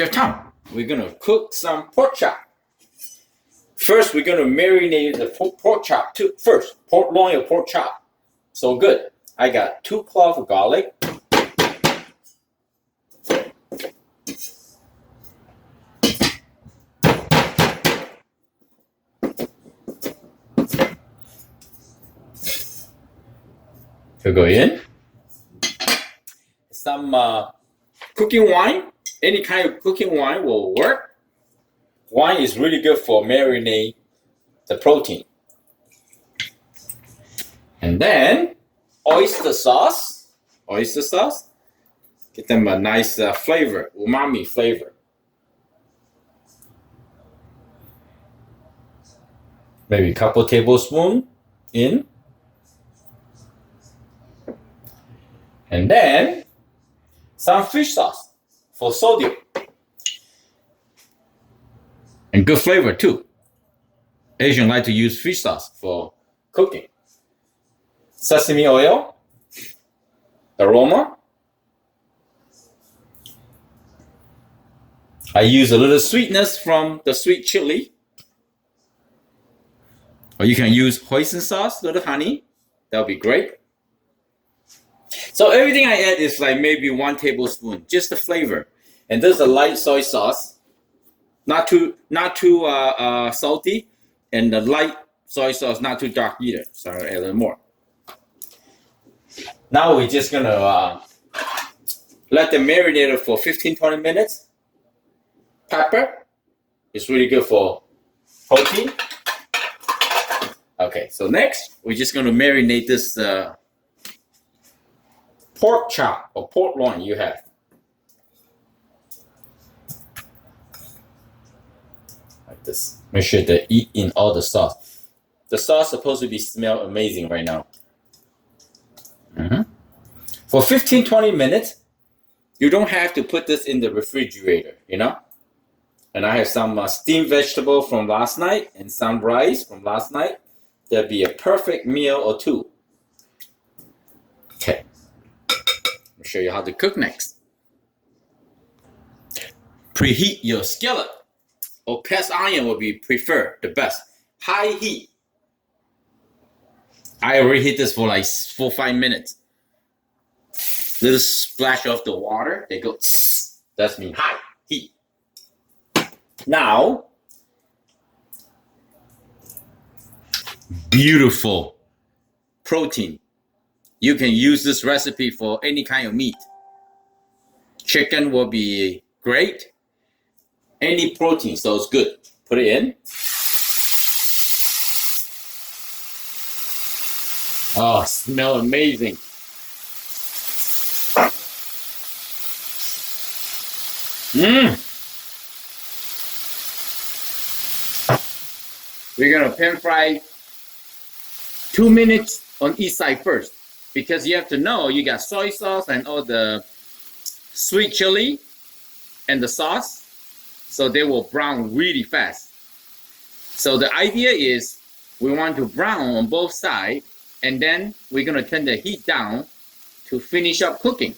Chef Tom, we're gonna cook some pork chop. First, we're gonna marinate the pork chop first. Pork loin or pork chop. So good. I got 2 cloves of garlic. To go in. Some cooking wine. Any kind of cooking wine will work. Wine is really good for marinate the protein. And then oyster sauce. Oyster sauce. Get them a nice flavor, umami flavor. Maybe a couple tablespoons in. And then some fish sauce for sodium. And good flavor too. Asians like to use fish sauce for cooking. Sesame oil, aroma. I use a little sweetness from the sweet chili. Or you can use hoisin sauce, little honey. That'll be great. So everything I add is like maybe 1 tablespoon, just the flavor. And there's a light soy sauce, not too salty, and the light soy sauce not too dark either. So I'll add a little more. Now we're just gonna let them marinate for 15-20 minutes. Pepper is really good for protein. Okay, so next we're just gonna marinate this pork chop or pork loin you have. Like this. Make sure to eat in all the sauce. The sauce is supposed to be smell amazing right now. For 15-20 minutes, you don't have to put this in the refrigerator, you know? And I have some steamed vegetable from last night and some rice from last night. That'll be a perfect meal or two. Okay. I'll show you how to cook next. Preheat your skillet or cast iron will be preferred, the best. High heat. I already heat this for like 4-5 minutes. Little splash of the water, they go tss. That's mean high heat. Now, beautiful protein. You can use this recipe for any kind of meat. Chicken will be great. Any protein, so it's good. Put it in. Oh, smell amazing. We're gonna pan fry 2 minutes on each side first, because you have to know you got soy sauce and all the sweet chili and the sauce, so they will brown really fast. So the idea is we want to brown on both sides, and then we're gonna turn the heat down to finish up cooking.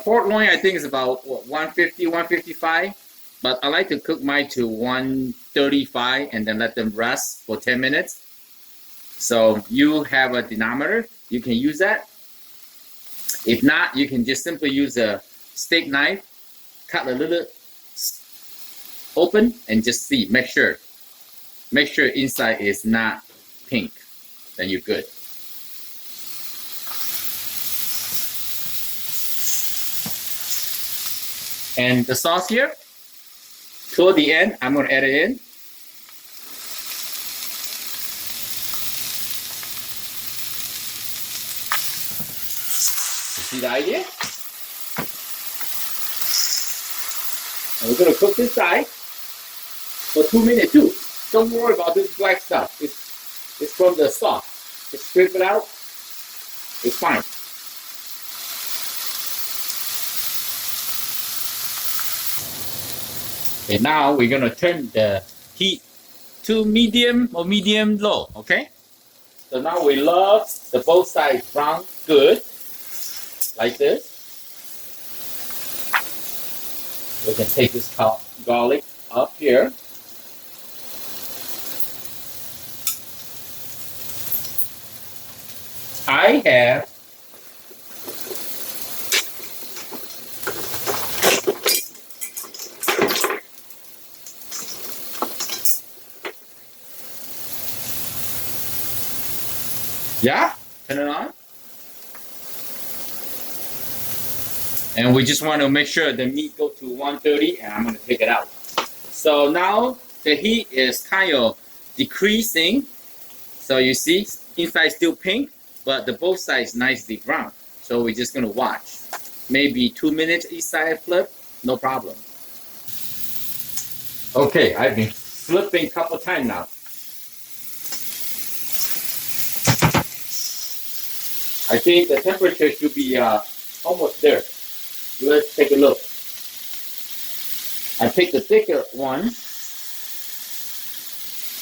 Pork loin I think is about 150, 155, but I like to cook mine to 135 and then let them rest for 10 minutes. So you have a dynamometer, you can use that. If not, you can just simply use a steak knife, cut a little open and just see, make sure inside is not pink, then you're good. And the sauce here, toward the end, I'm going to add it in. You see the idea? And we're going to cook this side for 2 minutes too. Don't worry about this black stuff. It's from the sauce. Just scrape it out. It's fine. Okay, now we're gonna turn the heat to medium or medium low, okay? So now we love the both sides brown good, like this. We can take this garlic up here. I have yeah, turn it on. And we just want to make sure the meat go to 130 and I'm going to take it out. So now the heat is kind of decreasing. So you see inside still pink, but the both sides nicely brown. So we're just going to watch. Maybe 2 minutes each side flip, no problem. Okay, I've been flipping a couple times now. I think the temperature should be almost there. Let's take a look. I picked the thicker one.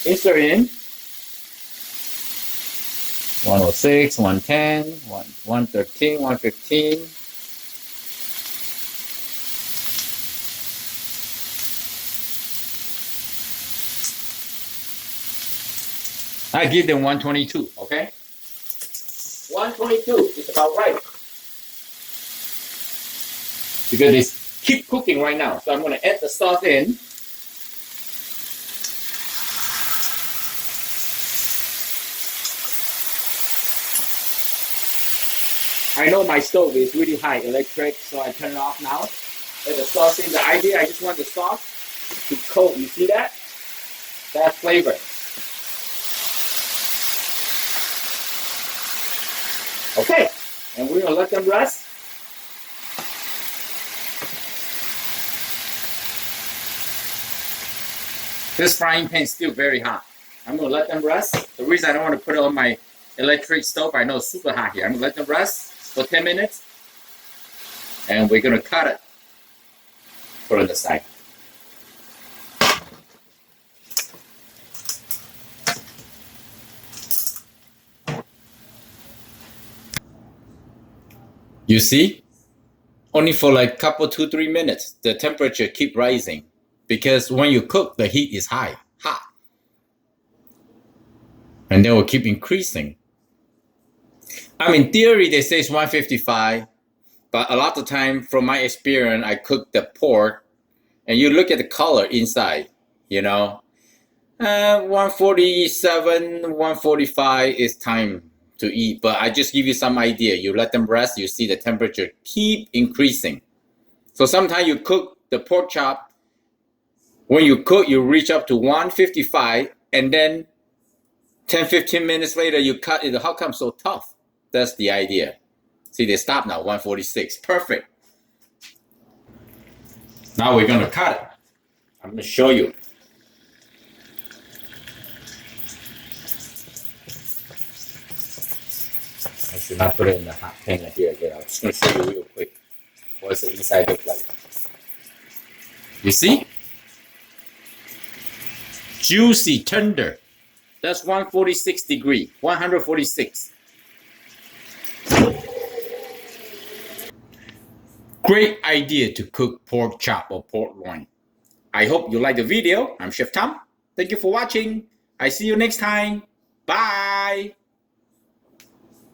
Insert in. 106, 110, 113, 115. I give them 122, okay? 122 is about right. Because it's keep cooking right now. So I'm going to add the sauce in. I know my stove is really high electric, so I turn it off now. Add the sauce in. The idea, I just want the sauce to coat. You see that? That flavor. Okay, and we're going to let them rest. This frying pan is still very hot. I'm going to let them rest. The reason I don't want to put it on my electric stove, I know it's super hot here. I'm going to let them rest for 10 minutes. And we're going to cut it. Put it on the side. You see? Only for like couple 2-3 minutes, the temperature keep rising. Because when you cook, the heat is hot. And then will keep increasing. I mean, in theory, they say it's 155. But a lot of time, from my experience, I cook the pork. And you look at the color inside, you know. 147, 145 is time to eat. But I just give you some idea. You let them rest, you see the temperature keep increasing. So sometimes you cook the pork chop. When you cook, you reach up to 155, and then 10-15 minutes later, you cut it. How come so tough? That's the idea. See, they stop now, 146. Perfect. Now we're going to cut it. I'm going to show you. I should not put it in the hot pan here again. I'm just going to show you real quick. What does the inside look like? You see? Juicy, tender. That's 146 degree, 146. Great idea to cook pork chop or pork loin. I hope you like the video. I'm Chef Tom. Thank you for watching. I see you next time. Bye.